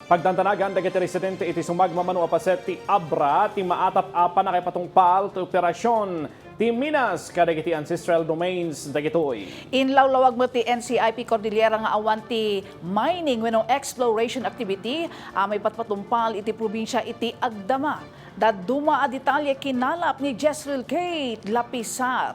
Pagdantanagan dagiti residente iti sumagmamano apaset ti Abra ti maatap apa na kay patungpal ti operasyon ti Minas kadagiti ancestral domains dagitoy. Inlawlawag mo ti NCIP Cordillera nga awan ti mining wenno exploration activity may patpatumpal iti probinsya iti Agdama. Daduma a detalye kinalap ni Jezreel Kate Lapisar.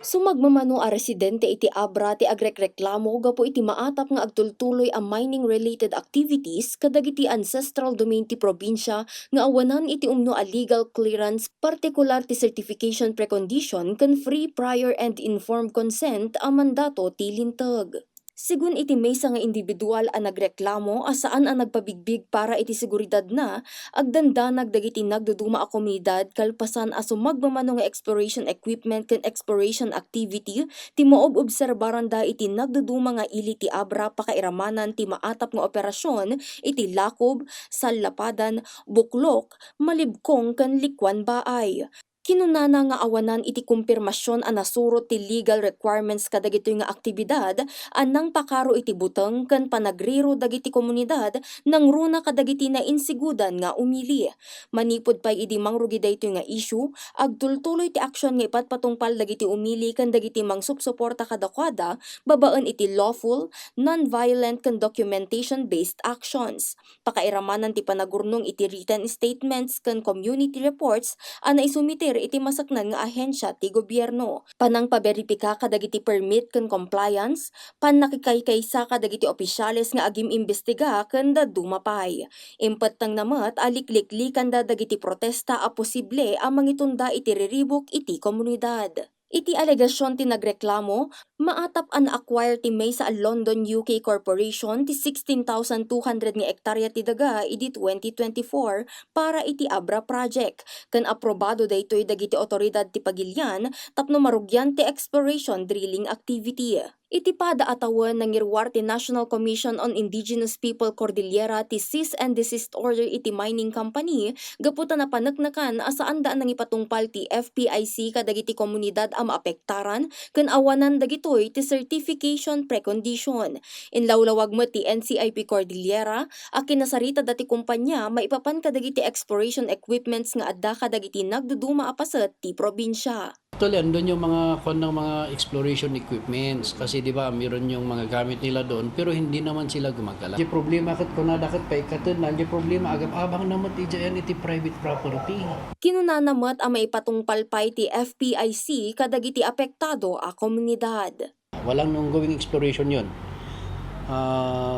Sumagmamano a residente iti Abra ti agrekreklamo gapo iti maatap nga agtultuloy a mining-related activities kadagiti ancestral domain ti probinsya nga awanan iti umno a legal clearance partikular ti certification precondition ken free prior and informed consent a mandato ti lintag. Sigun iti maysa nga individual a nagreklamo asaan ang nagpabigbig para iti seguridad na agdandanag dagiti nagduduma a komunidad kalpasan a sumagmamano nga exploration equipment ken exploration activity ti moob obserbaran da iti nagduduma nga ili ti Abra pakairamanan ti maatap nga operasyon iti Lakob, Sallapadan, Buklok, Malibkong ken Likwan Baay. Kinunana nga awanan iti kumpirmasyon a nasurot ti legal requirements kadagitoy nga aktibidad anang pakaro iti buteng ken panagriro dagiti komunidad nang runa kadagiti na insigudan nga umili. Manipod pay idi mangrugi daytoy nga issue, agtultuloy ti aksyon nga ipatpatungpal dagiti umili ken dagiti mangsupsuporta kadakwada babaen iti lawful, non-violent ken documentation-based actions. Pakairamanan ti panagurnong iti written statements ken community reports ana isumiter iti masaknan nga ahensya ti gobyerno. Panang paberipika kadagiti permit ken compliance, nakikaykaysa kadagiti opisyales nga agim imbestiga ken daduma pay. Impet tang namet alikliklikan da dagiti protesta a posible a mangitunda iti riribok iti komunidad. Iti alegasyon ti nagreklamo, maatap an acquire ti maysa a London UK Corporation ti 16,200 nga ektarya ti daga idi 2024 para iti Abra project. Ken aprobado daytoy dagiti otoridad ti Pagilian tapno marugyan ti exploration drilling activity. Iti pada atawan nangirwar ti National Commission on Indigenous People Cordillera ti cease and desist order iti mining company gaputa na paneknekan asaan daan nang ipatungpal ti FPIC kadagiti komunidad a maapektaran ken awanan dagitoy ti certification precondition. Inlawlawag met ti NCIP Cordillera a kinasarita dati kumpanya maipapan kadagiti exploration equipments nga adda kadagiti nagduduma a paset ti probinsya. Actually, andun yung mga ng mga exploration equipments kasi di ba mayroon yung mga gamit nila doon pero hindi naman sila gumagala. Di problema kat kunadakat pa ikatun na di problema agam-abang namat ijayan iti private property. Kinunanamat ang maipatungpalpay ti FPIC kadagiti apektado a komunidad. Walang nung going exploration yun.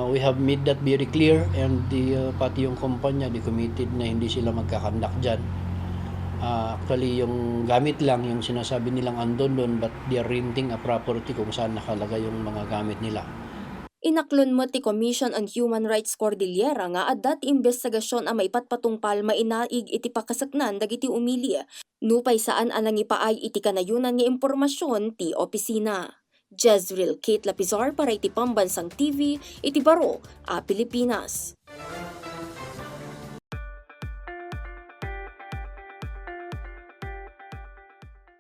We have made that very clear and pati yung kumpanya di committed na hindi sila magkakandak dyan. Actually, yung gamit lang, yung sinasabi nilang andon doon, but they are renting a property kung saan nakalagay yung mga gamit nila. Inaklon mo ti Commission on Human Rights Cordillera nga addat investigasyon a maipatpatungpal mainaig iti pakasaknan dagiti umili. Nupay saan anang ipaay iti kanayunan nga impormasyon ti opisina. Jezreel Kate Lapizar para iti Pambansang TV, iti Baro, Pilipinas.